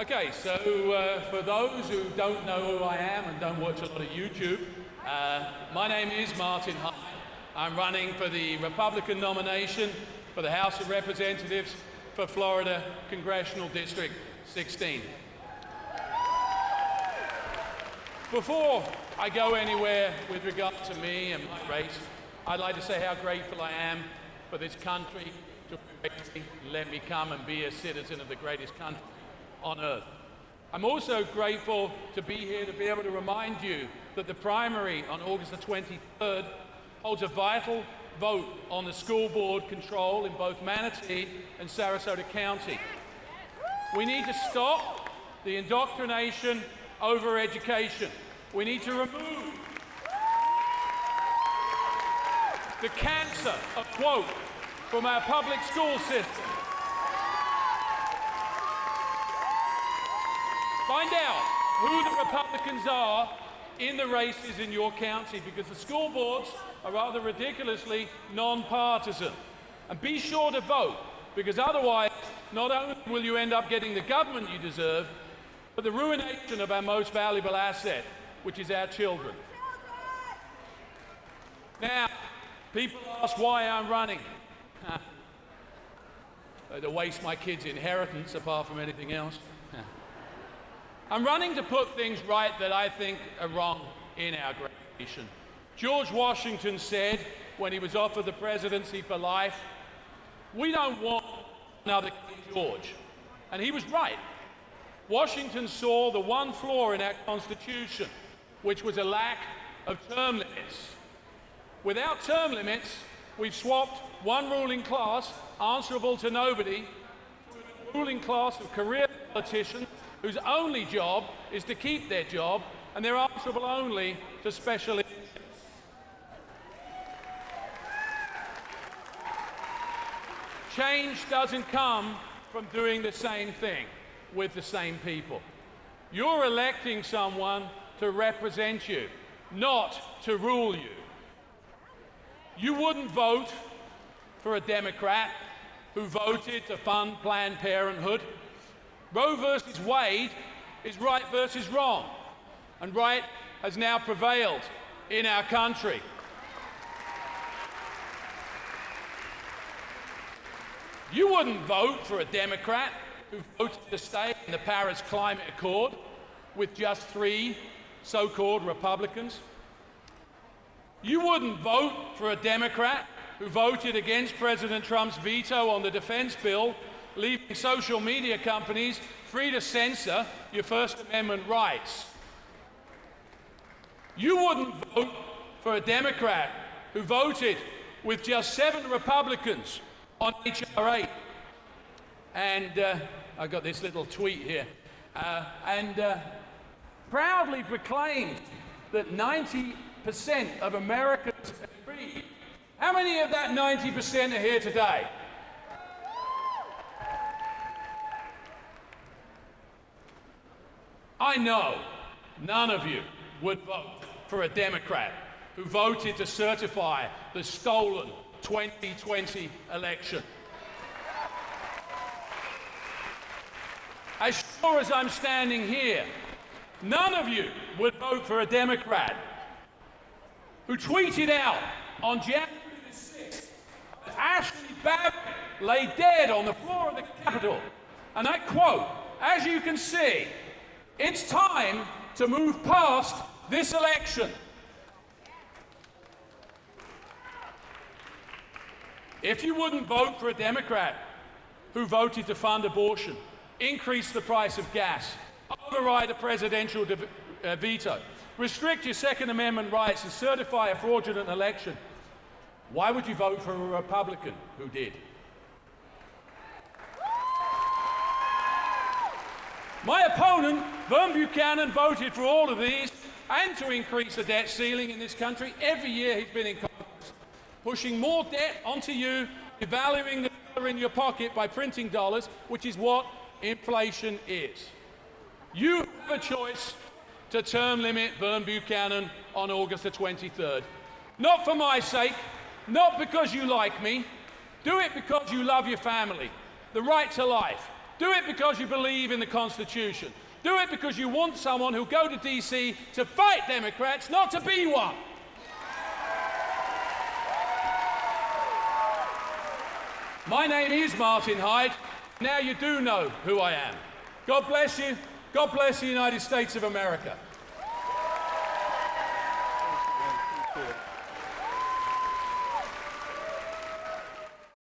Okay, so for those who don't know who I am and don't watch a lot of YouTube, my name is Martin Hyde. I'm running for the Republican nomination for the House of Representatives for Florida Congressional District 16. Before I go anywhere with regard to me and my race, I'd like to say how grateful I am for this country to let me come and be a citizen of the greatest country on earth. I'm also grateful to be here to be able to remind you that the primary on August the 23rd holds a vital vote on the school board control in both Manatee and Sarasota County. We need to stop the indoctrination over education. We need to remove the cancer of woke from our public school system. Find out who the Republicans are in the races in your county, because the school boards are rather ridiculously non-partisan. And be sure to vote, because otherwise not only will you end up getting the government you deserve, but the ruination of our most valuable asset, which is our children. Now, people ask why I'm running. To waste my kids' inheritance apart from anything else. I'm running to put things right that I think are wrong in our great nation. George Washington said, when he was offered the presidency for life, "We don't want another King George." And he was right. Washington saw the one flaw in our Constitution, which was a lack of term limits. Without term limits, we've swapped one ruling class, answerable to nobody, to a ruling class of career politicians whose only job is to keep their job, and they're answerable only to special interests. Change doesn't come from doing the same thing with the same people. You're electing someone to represent you, not to rule you. You wouldn't vote for a Democrat who voted to fund Planned Parenthood. Roe versus Wade is right versus wrong, and right has now prevailed in our country. You wouldn't vote for a Democrat who voted to stay in the Paris Climate Accord with just 3 so-called Republicans. You wouldn't vote for a Democrat who voted against President Trump's veto on the defense bill, leaving social media companies free to censor your First Amendment rights. You wouldn't vote for a Democrat who voted with just 7 Republicans on H.R. 8. And I got this little tweet here, proudly proclaimed that 90% of Americans agree. How many of that 90% are here today? I know none of you would vote for a Democrat who voted to certify the stolen 2020 election. As sure as I'm standing here, none of you would vote for a Democrat who tweeted out on January the 6th that Ashley Babbitt lay dead on the floor of the Capitol. And I quote, "As you can see, it's time to move past this election." If you wouldn't vote for a Democrat who voted to fund abortion, increase the price of gas, override a presidential veto, restrict your Second Amendment rights, and certify a fraudulent election, why would you vote for a Republican who did? My opponent, Vern Buchanan, voted for all of these and to increase the debt ceiling in this country every year he's been in Congress, pushing more debt onto you, devaluing the dollar in your pocket by printing dollars, which is what inflation is. You have a choice to term limit Vern Buchanan on August the 23rd. Not for my sake, not because you like me. Do it because you love your family, the right to life, Do it because you believe in the Constitution. Do it because you want someone who'll go to DC to fight Democrats, not to be one. My name is Martin Hyde. Now you do know who I am. God bless you. God bless the United States of America.